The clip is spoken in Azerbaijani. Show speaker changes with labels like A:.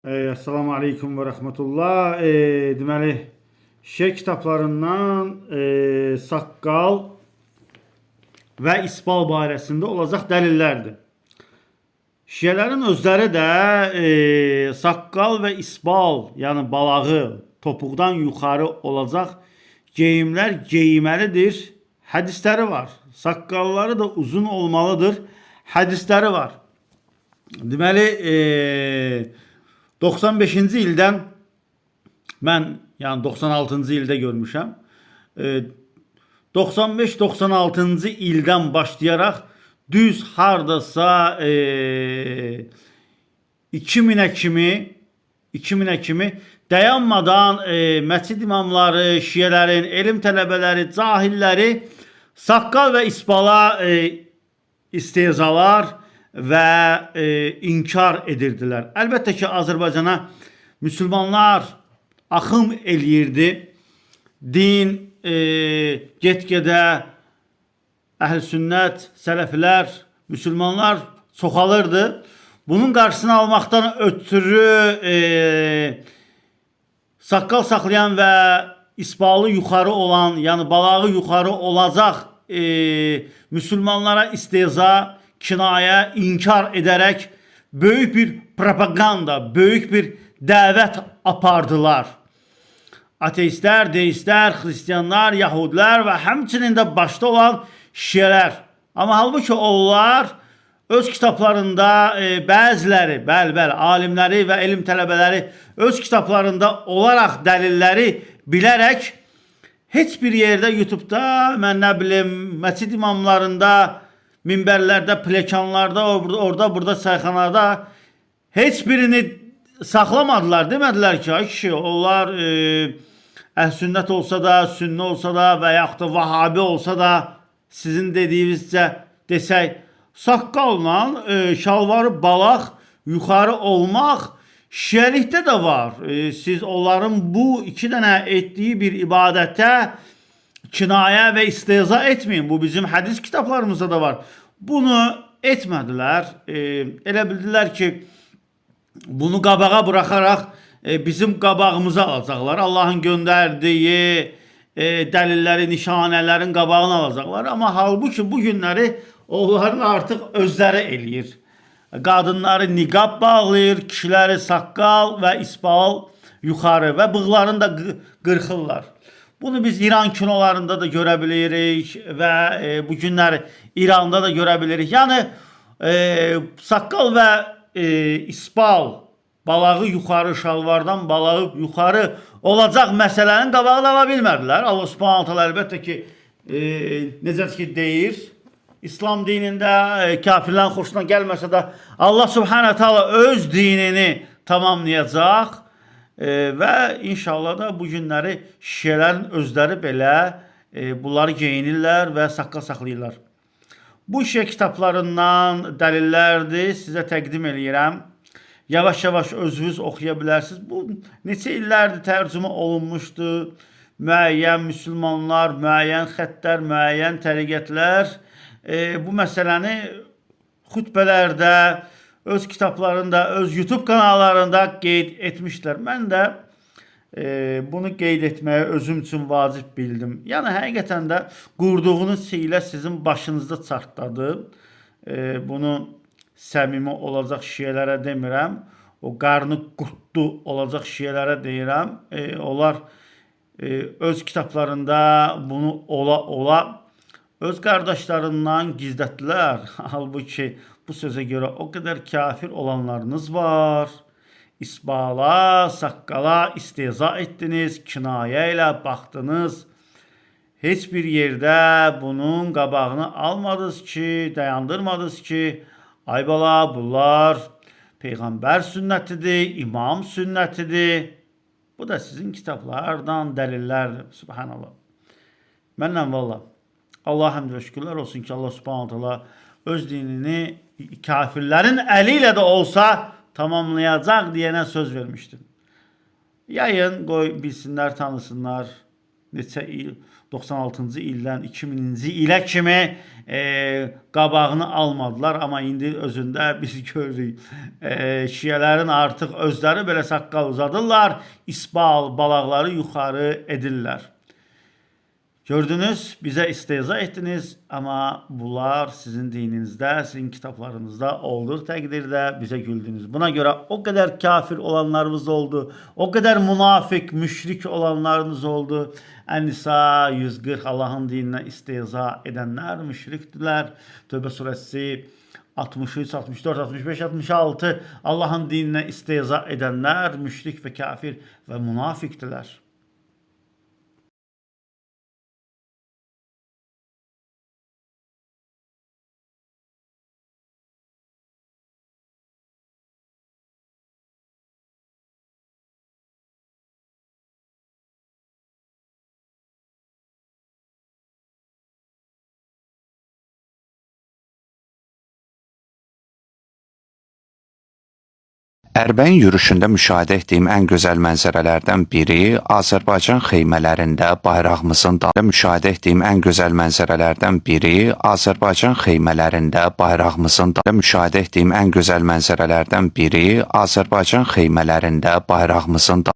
A: Esselamu Aleyküm ve Rahmetullah. Deməli, şiə kitablarından saqqal və isbal barəsində olacaq dəlillərdir. Şiələrin özləri də saqqal və isbal, yəni balağı topuqdan yuxarı olacaq geyimlər geyməlidir. Hədisləri var. Saqqalları da uzun olmalıdır. Hədisləri var. Deməli, 95-ci ildən mən, yəni 96-cı ildə görmüşəm. 95-96-cı ildən başlayaraq düz hardasa 2000'ə kimi dayanmadan məscid imamları, şiələrin, elm tələbələri, cahilləri saqqal və isbala istehzalar və inkar edirdilər. Əlbəttə ki, Azərbaycana müsəlmanlar axım eləyirdi. Din get-gedə əhl-sünnət, sələflər, müsəlmanlar çoxalırdı. Bunun qarşısını almaqdan ötürü saqqal saxlayan və isbalı yuxarı olan, yəni balağı yuxarı olacaq müsəlmanlara istehza, kinayə, inkar edərək böyük bir propaganda, böyük bir dəvət apardılar. Ateistlər, deistlər, xristiyanlar, yahudilər və həmçinin də başda olan şiələr. Amma halbuki onlar öz kitablarında bəziləri, bəli, alimləri və elm tələbələri öz kitablarında olaraq dəlilləri bilərək heç bir yerdə YouTube'da, mən nə bilim, məscid imamlarında, minbərlərdə, plekanlarda, orada, burada, sayxanada heç birini saxlamadılar. Demədilər ki, ay kişi, onlar əhl-sünnət olsa da, sünni olsa da və yaxud da vahabi olsa da, sizin dediyinizcə desək, saqqalla şalvarı balaq yuxarı olmaq şiəlikdə də var. Siz onların bu iki dənə etdiyi bir ibadətə kinayə və istehza etməyin. Bu bizim hədis kitablarımızda da var. Bunu etmədilər. Elə bildilər ki, bunu qabağa buraxaraq bizim qabağımıza alacaqlar. Allahın göndərdiyi dəlilləri, nişanələrin qabağını alacaqlar. Amma halbuki bu günləri onların artıq özləri eləyir. Qadınları niqab bağlayır, kişiləri saqqal və isbal yuxarı və bığlarını da qırxırlar. Bunu biz İran kinolarında da görə bilirik və bu günləri İranda da görə bilirik. Yəni saqqal və isbal, balağı yuxarı, şalvardan balağı yuxarı olacaq məsələnin qabağını ala bilmədilər. Allah Subhanahu taala əlbəttə ki, necə ki deyir, İslam dinində kafirlərin xoşuna gəlməsə də Allah Subhanahu taala öz dinini tamamlayacaq. Və inşallah da bu günləri şiələrin özləri belə bunları geyinirlər və saqqal saxlayırlar. Bu şiə kitablarından dəlillərdir, sizə təqdim edirəm. Yavaş-yavaş özünüz oxuya bilərsiniz. Bu neçə illərdir tərcümə olunmuşdu. Müəyyən müsəlmanlar, müəyyən xəttlər, müəyyən təriqətlər bu məsələni xütbələrdə, öz kitablarında, öz YouTube kanallarında qeyd etmişlər. Mən də bunu qeyd etməyi özüm üçün vacib bildim. Yəni, həqiqətən də qurduğunuz hilə sizin başınızda çartladı. Bunu səmimi olacaq şiələrə demirəm. O qarnı qurtdu olacaq şiələrə deyirəm. Onlar öz kitablarında bunu ola öz qardaşlarından gizlətdilər. Halbuki bu sözə görə o qədər kafir olanlarınız var. İsbala, saqqala istehza etdiniz, kinayə ilə baxdınız. Heç bir yerdə bunun qabağını almadınız ki, dayandırmadınız ki, ay bala, bunlar Peyğəmbər sünnətidir, imam sünnətidir. Bu da sizin kitablardan dəlillərdir. Subhanallah. Mənlə valla. Allah həmd və şükürlər olsun ki, Allah Subhanahu taala öz dinini kafirlərin əli ilə də olsa tamamlayacaq deyənə söz vermişdir. Yayın, qoy bilsinlər, tanısınlar. neçə il 96-cı ildən 2000-ci ilə kimi qabağını almadılar. Amma indi özündə biz görürük şiələrin artıq özləri belə saqqal uzadırlar, isbal balaqları yuxarı edirlər. Gördünüz, bizə istehza etdiniz, amma bunlar sizin dininizdə, sizin kitablarınızda olduğu təqdirdə bizə güldünüz. Buna görə o qədər kafir olanlarınız oldu, o qədər münafik, müşrik olanlarınız oldu. Ən-Nisa 140 Allahın dininə istehza edənlər müşrikdilər. Tövbə surəsi 63, 64, 65, 66 Allahın dininə istehza edənlər müşrik və kafir və münafikdilər.
B: Ərbəyin yürüşündə müşahidə etdiyim ən gözəl mənzərələrdən biri Azərbaycan xeymələrində bayrağımızın müşahidə etdiyim ən gözəl mənzərələrdən biri Azərbaycan xeymələrində bayrağımızın müşahidə etdiyim ən gözəl mənzərələrdən biri Azərbaycan xeymələrində bayrağımızın